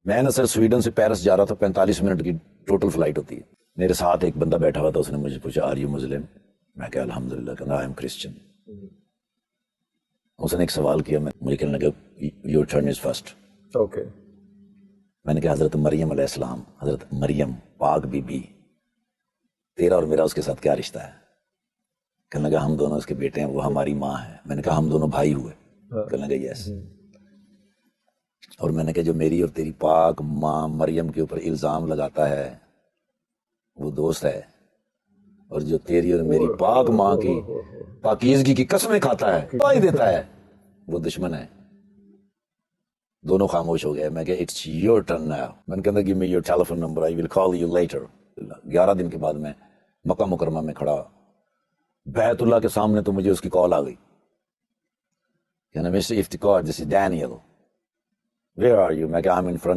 میں نا سر سویڈن سے پیرس جا رہا تھا، 45 منٹ کی ٹوٹل فلائٹ ہوتی ہے. میرے ساتھ ایک بندہ بیٹھا ہوا تھا، اس نے مجھے پوچھا آر یو مسلم؟ میں کہا الحمدللہ، کہا آئی ایم کرسچن. اس نے ایک سوال کیا، مجھے کہنے لگا your turn is first. Okay. میں نے کہا حضرت مریم علیہ السلام، حضرت مریم پاک بی بی، تیرا اور میرا اس کے ساتھ کیا رشتہ ہے؟ کہنے لگا ہم دونوں اس کے بیٹے ہیں، وہ ہماری ماں ہے. میں نے کہا ہم دونوں بھائی ہوئے؟ کہنے لگا یس. اور میں نے کہا جو میری اور تیری پاک ماں مریم کے اوپر الزام لگاتا ہے وہ دوست ہے، اور جو تیری اور میری پاک ماں کی پاکیزگی کی قسمیں کھاتا ہے، گواہی دیتا ہے، وہ دشمن ہے. دونوں خاموش ہو گئے. میں کہ اٹس یور ٹرن ناؤ. میں نے کہا give me your telephone number, I will call you later. 11 دن کے بعد میں مکہ مکرمہ میں کھڑا بیت اللہ کے سامنے، تو مجھے اس کی کال آ گئی. کہنا mister Iftikhar, this is Daniel, where are you? میں کہ آئی ایم ان فرنٹ